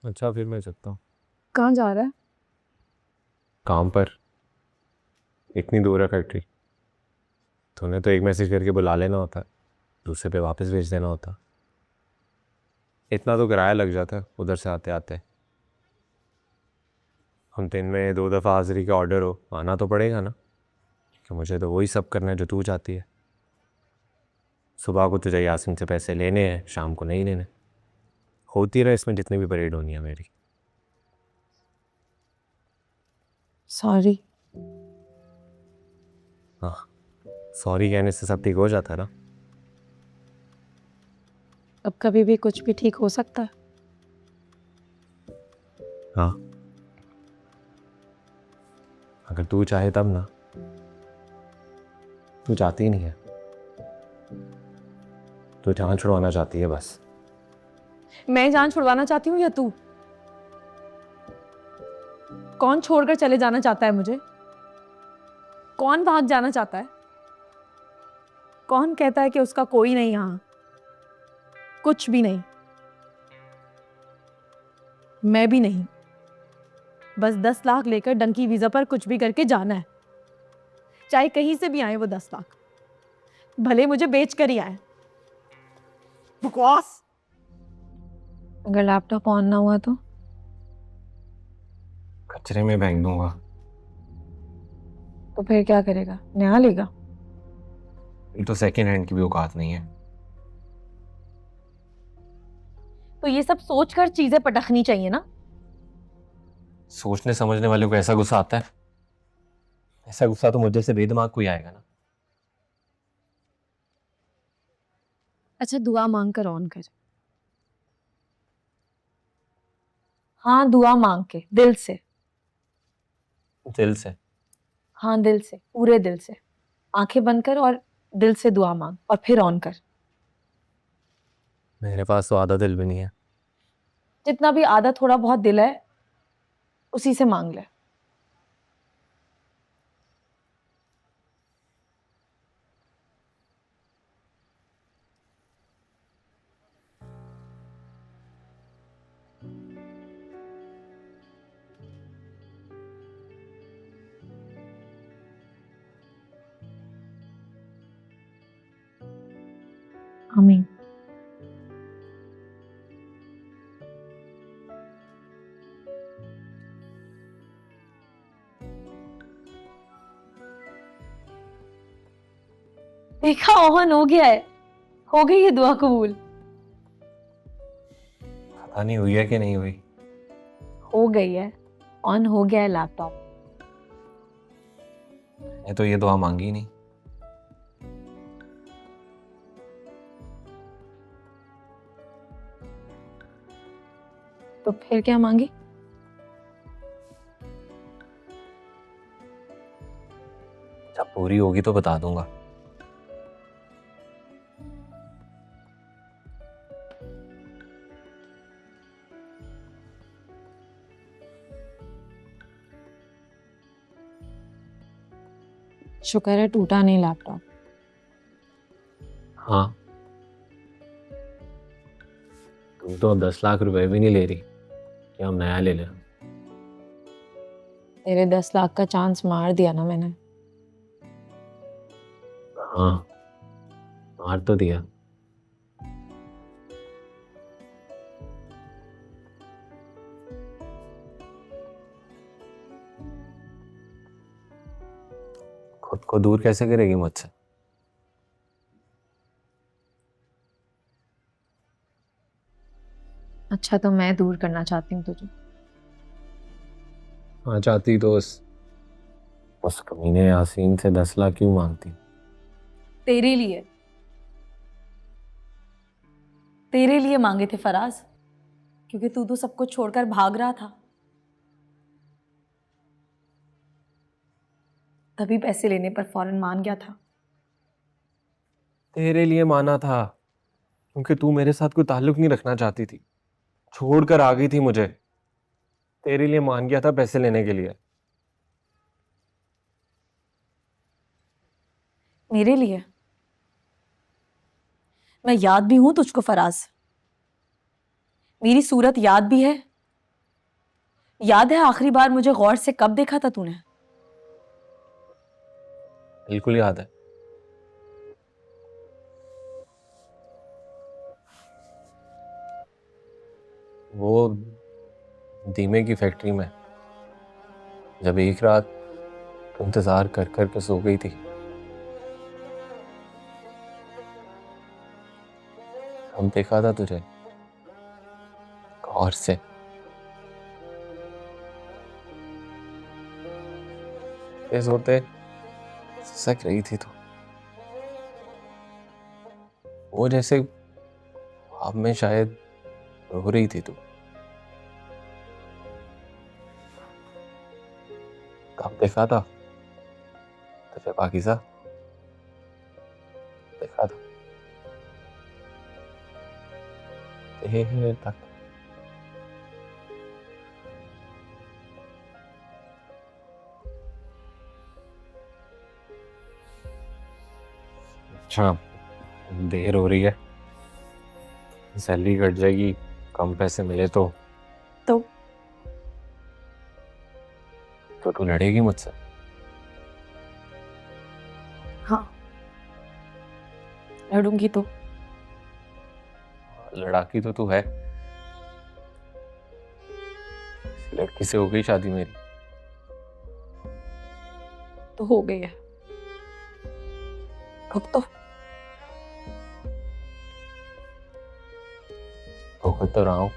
अच्छा फिर मैं चलता हूँ। कहाँ जा रहा है? काम पर। इतनी दूर है फैक्ट्री। तूने तो एक मैसेज करके बुला लेना होता, दूसरे पे वापस भेज देना होता। इतना तो किराया लग जाता उधर से आते आते। हम दिन में 2 दफ़ा हाजिरी का ऑर्डर हो, आना तो पड़ेगा ना, कि मुझे तो वही सब करना है जो तू चाहती है। सुबह को तुझे यासिन से पैसे लेने हैं, शाम को नहीं लेने। होती रहे इसमें जितनी भी परेड होनी है मेरी। सॉरी। हाँ, सॉरी कहने से सब ठीक हो जाता है ना। अब कभी भी कुछ भी ठीक हो सकता है। हाँ, अगर तू चाहे तब ना। तू चाहती नहीं है, तू जान छुड़वाना चाहती है बस। मैं जान छुड़वाना चाहती हूँ या तू? कौन छोड़कर चले जाना चाहता है मुझे? कौन भाग जाना चाहता है? कौन कहता है कि उसका कोई नहीं यहाँ? कुछ भी नहीं। मैं भी नहीं। बस 10 लाख लेकर डंकी वीजा पर कुछ भी करके जाना है, चाहे कहीं से भी आए वो 10 लाख, भले मुझे बेच कर ही आए। बकवास। अगर लैपटॉप ऑन ना हुआ तो? कचरे में फेंक दूंगा। तो फिर क्या करेगा? नया लेगा? ये तो सेकेंड हैंड की भी औकात नहीं है। तो ये सब सोचकर चीजें पटखनी चाहिए ना। सोचने समझने वाले को ऐसा गुस्सा आता है? ऐसा गुस्सा तो मुझे से बेदिमाग को ही आएगा ना। अच्छा, दुआ मांग कर ऑन कर। हाँ, दुआ मांग के, दिल से। दिल से? हाँ, दिल से, पूरे दिल से। आंखें बंद कर और दिल से दुआ मांग और फिर ऑन कर। मेरे पास तो आधा दिल भी नहीं है। जितना भी आधा थोड़ा बहुत दिल है, उसी से मांग ले। आमीन। देखा, ऑन हो गया है। हो गई है दुआ कबूल। पता नहीं हुई है कि नहीं हुई। हो गई है। ऑन हो गया है लैपटॉप। मैं तो ये दुआ मांगी नहीं। तो फिर क्या मांगी? जब पूरी होगी तो बता दूंगा। शुक्र है टूटा नहीं लैपटॉप। हाँ, तुम तो 10 लाख रुपए भी नहीं ले रही कि हम नया ले लें। तेरे 10 लाख का चांस मार दिया ना मैंने। हाँ, मार तो दिया। खुद को दूर कैसे करेगी मुझसे? अच्छा, तो मैं दूर करना चाहती हूँ तुझे। हाँ, चाहती तो उस कमीने यासीन से 10 लाख क्यों मांगती? तेरे लिए। तेरे लिए मांगे थे फराज, क्योंकि तू तो सब कुछ छोड़कर भाग रहा था। तभी पैसे लेने पर फौरन मान गया था। तेरे लिए माना था, क्योंकि तू मेरे साथ कोई ताल्लुक नहीं रखना चाहती थी, छोड़कर आ गई थी मुझे। तेरे लिए मान गया था पैसे लेने के लिए। मेरे लिए? मैं याद भी हूं तुझको फराज। मेरी सूरत याद भी है, याद है आखिरी बार मुझे गौर से कब देखा था तूने? बिल्कुल याद है। वो दीमे की फैक्ट्री में, जब एक रात इंतजार कर कर के सो गई थी। हम देखा था तुझे गौर से। इस होते सक रही थी तू, वो जैसे ख्वाब में शायद रो रही थी तू। कब देखा था तुझे पाकिज़ा? देखा था देर तक। अच्छा, देर हो रही है, सैलरी कट जाएगी, कम पैसे मिले तो तो तू लड़ेगी मुझसे? हाँ, लड़ूंगी तो। लड़ाकी तो तू है। लड़की से हो गई शादी मेरी। तो हो गई है अब तो। होकर तो रहा हूँ।